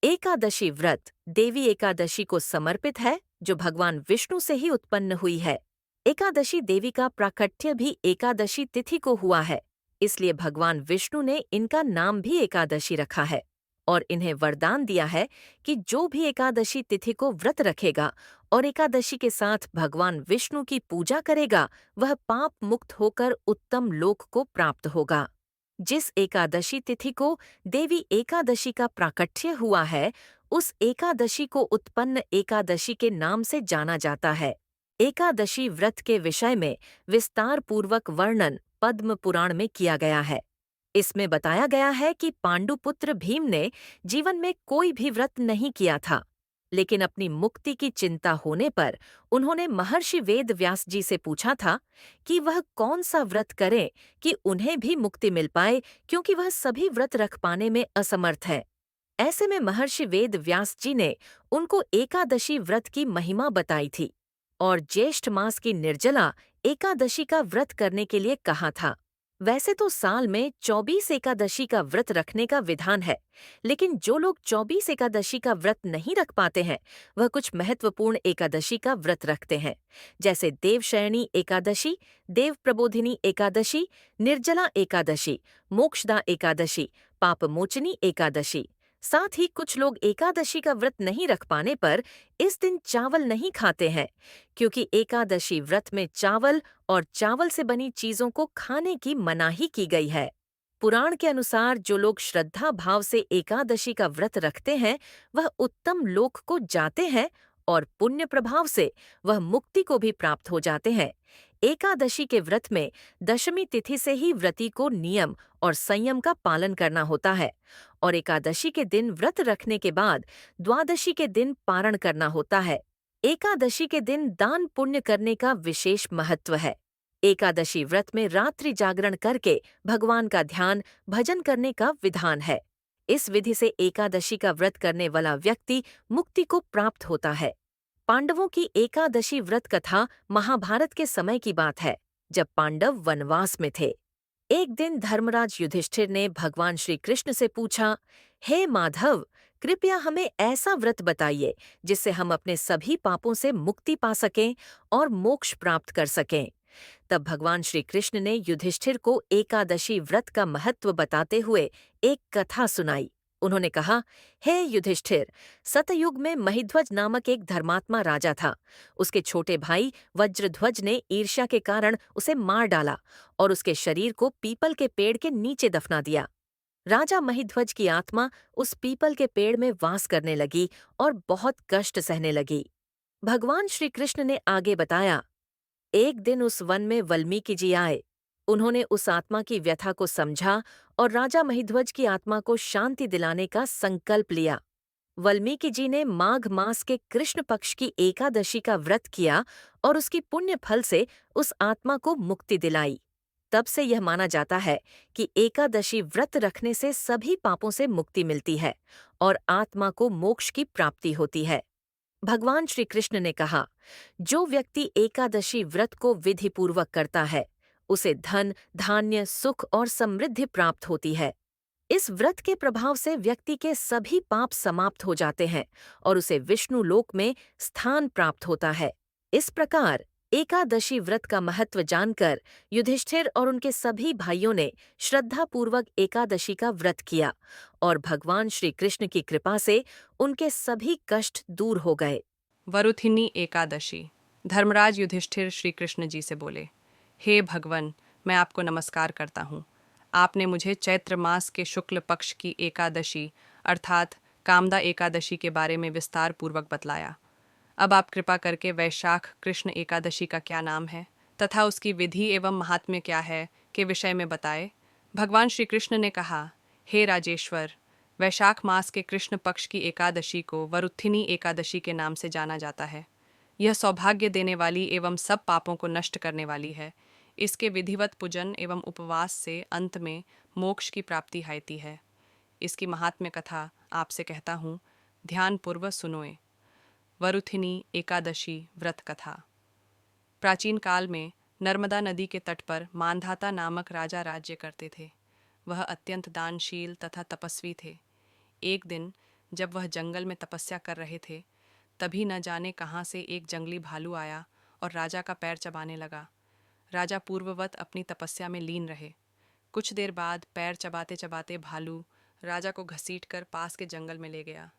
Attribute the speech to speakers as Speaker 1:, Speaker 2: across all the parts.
Speaker 1: एकादशी व्रत देवी एकादशी को समर्पित है, जो भगवान विष्णु से ही उत्पन्न हुई है। एकादशी देवी का प्राकट्य भी एकादशी तिथि को हुआ है, इसलिए भगवान विष्णु ने इनका नाम भी एकादशी रखा है और इन्हें वरदान दिया है कि जो भी एकादशी तिथि को व्रत रखेगा और एकादशी के साथ भगवान विष्णु की पूजा करेगा, वह पाप मुक्त होकर उत्तम लोक को प्राप्त होगा। जिस एकादशी तिथि को देवी एकादशी का प्राकट्य हुआ है, उस एकादशी को उत्पन्न एकादशी के नाम से जाना जाता है। एकादशी व्रत के विषय में विस्तार पूर्वक वर्णन पद्म पुराण में किया गया है। इसमें बताया गया है कि पांडुपुत्र भीम ने जीवन में कोई भी व्रत नहीं किया था, लेकिन अपनी मुक्ति की चिंता होने पर उन्होंने महर्षि वेद व्यास जी से पूछा था कि वह कौन सा व्रत करें कि उन्हें भी मुक्ति मिल पाए, क्योंकि वह सभी व्रत रख पाने में असमर्थ है। ऐसे में महर्षि वेद व्यास जी ने उनको एकादशी व्रत की महिमा बताई थी और ज्येष्ठ मास की निर्जला एकादशी का व्रत करने के लिए कहा था। वैसे तो साल में 24 एकादशी का व्रत रखने का विधान है, लेकिन जो लोग 24 एकादशी का व्रत नहीं रख पाते हैं, वह कुछ महत्वपूर्ण एकादशी का व्रत रखते हैं, जैसे देवशयनी एकादशी, देव प्रबोधिनी एकादशी, निर्जला एकादशी, मोक्षदा एकादशी, पापमोचनी एकादशी। साथ ही कुछ लोग एकादशी का व्रत नहीं रख पाने पर इस दिन चावल नहीं खाते हैं, क्योंकि एकादशी व्रत में चावल और चावल से बनी चीजों को खाने की मनाही की गई है। पुराण के अनुसार जो लोग श्रद्धा भाव से एकादशी का व्रत रखते हैं, वह उत्तम लोक को जाते हैं और पुण्य प्रभाव से वह मुक्ति को भी प्राप्त हो जाते हैं। एकादशी के व्रत में दशमी तिथि से ही व्रती को नियम और संयम का पालन करना होता है और एकादशी के दिन व्रत रखने के बाद द्वादशी के दिन पारण करना होता है। एकादशी के दिन दान पुण्य करने का विशेष महत्व है। एकादशी व्रत में रात्रि जागरण करके भगवान का ध्यान भजन करने का विधान है। इस विधि से एकादशी का व्रत करने वाला व्यक्ति मुक्ति को प्राप्त होता है। पांडवों की एकादशी व्रत कथा महाभारत के समय की बात है, जब पांडव वनवास में थे। एक दिन धर्मराज युधिष्ठिर ने भगवान श्री कृष्ण से पूछा, हे माधव, कृपया हमें ऐसा व्रत बताइए जिससे हम अपने सभी पापों से मुक्ति पा सकें और मोक्ष प्राप्त कर सकें। तब भगवान श्री कृष्ण ने युधिष्ठिर को एकादशी व्रत का महत्व बताते हुए एक कथा सुनाई। उन्होंने कहा, हे युधिष्ठिर, सतयुग में महिध्वज नामक एक धर्मात्मा राजा था। उसके छोटे भाई वज्रध्वज ने ईर्ष्या के कारण उसे मार डाला और उसके शरीर को पीपल के पेड़ के नीचे दफना दिया। राजा महिध्वज की आत्मा उस पीपल के पेड़ में वास करने लगी और बहुत कष्ट सहने लगी। भगवान श्री कृष्ण ने आगे बताया, एक दिन उस वन में वाल्मीकि जी आए। उन्होंने उस आत्मा की व्यथा को समझा और राजा महिध्वज की आत्मा को शांति दिलाने का संकल्प लिया। वाल्मीकि जी ने माघ मास के कृष्ण पक्ष की एकादशी का व्रत किया और उसकी पुण्य फल से उस आत्मा को मुक्ति दिलाई। तब से यह माना जाता है कि एकादशी व्रत रखने से सभी पापों से मुक्ति मिलती है और आत्मा को मोक्ष की प्राप्ति होती है। भगवान श्री कृष्ण ने कहा, जो व्यक्ति एकादशी व्रत को विधिपूर्वक करता है, उसे धन, धान्य, सुख और समृद्धि प्राप्त होती है। इस व्रत के प्रभाव से व्यक्ति के सभी पाप समाप्त हो जाते हैं और उसे विष्णु लोक में स्थान प्राप्त होता है। इस प्रकार एकादशी व्रत का महत्व जानकर युधिष्ठिर और उनके सभी भाइयों ने श्रद्धापूर्वक एकादशी का व्रत किया और भगवान श्री कृष्ण की कृपा से उनके सभी कष्ट दूर हो गए।
Speaker 2: वरुथिनी एकादशी। धर्मराज युधिष्ठिर श्री कृष्ण जी से बोले, हे भगवन, मैं आपको नमस्कार करता हूँ। आपने मुझे चैत्र मास के शुक्ल पक्ष की एकादशी अर्थात कामदा एकादशी के बारे में विस्तार पूर्वक बतलाया। अब आप कृपा करके वैशाख कृष्ण एकादशी का क्या नाम है तथा उसकी विधि एवं महात्म्य क्या है के विषय में बताए। भगवान श्री कृष्ण ने कहा, हे राजेश्वर, वैशाख मास के कृष्ण पक्ष की एकादशी को वरुथिनी एकादशी के नाम से जाना जाता है। यह सौभाग्य देने वाली एवं सब पापों को नष्ट करने वाली है। इसके विधिवत पूजन एवं उपवास से अंत में मोक्ष की प्राप्ति होती है। इसकी महात्म्य कथा आपसे कहता हूँ, ध्यानपूर्वक सुनोए। वरुथिनी एकादशी व्रत कथा। प्राचीन काल में नर्मदा नदी के तट पर मानधाता नामक राजा राज्य करते थे। वह अत्यंत दानशील तथा तपस्वी थे। एक दिन जब वह जंगल में तपस्या कर रहे थे, तभी न जाने कहाँ से एक जंगली भालू आया और राजा का पैर चबाने लगा। राजा पूर्ववत अपनी तपस्या में लीन रहे। कुछ देर बाद पैर चबाते चबाते भालू राजा को घसीटकर पास के जंगल में ले गया।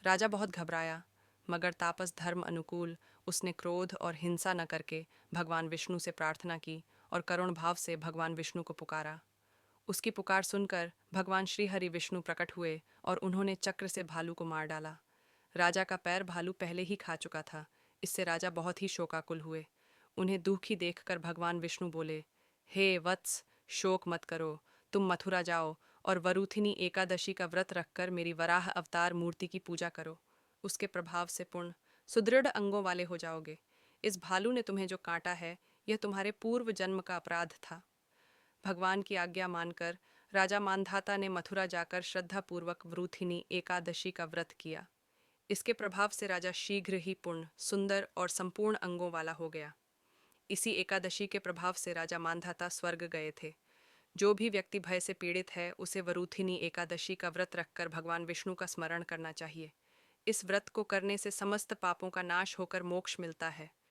Speaker 2: राजा बहुत घबराया, मगर तापस धर्म अनुकूल उसने क्रोध और हिंसा न करके भगवान विष्णु से प्रार्थना की और करुण भाव से भगवान विष्णु को पुकारा। उसकी पुकार सुनकर भगवान श्री हरि विष्णु प्रकट हुए और उन्होंने चक्र से भालू को मार डाला। राजा का पैर भालू पहले ही खा चुका था। इससे राजा बहुत ही शोकाकुल हुए। उन्हें दुखी देखकर भगवान विष्णु बोले, हे वत्स, शोक मत करो। तुम मथुरा जाओ और वरूथिनी एकादशी का व्रत रखकर मेरी वराह अवतार मूर्ति की पूजा करो। उसके प्रभाव से पूर्ण सुदृढ़ अंगों वाले हो जाओगे। इस भालू ने तुम्हें जो काटा है, यह तुम्हारे पूर्व जन्म का अपराध था। भगवान की आज्ञा मानकर राजा मानधाता ने मथुरा जाकर श्रद्धापूर्वक वरूथिनी एकादशी का व्रत किया। इसके प्रभाव से राजा शीघ्र ही पूर्ण, सुंदर और संपूर्ण अंगों वाला हो गया। इसी एकादशी के प्रभाव से राजा मानधाता स्वर्ग गए थे। जो भी व्यक्ति भय से पीड़ित है, उसे वरूथिनी एकादशी का व्रत रखकर भगवान विष्णु का स्मरण करना चाहिए। इस व्रत को करने से समस्त पापों का नाश होकर मोक्ष मिलता है।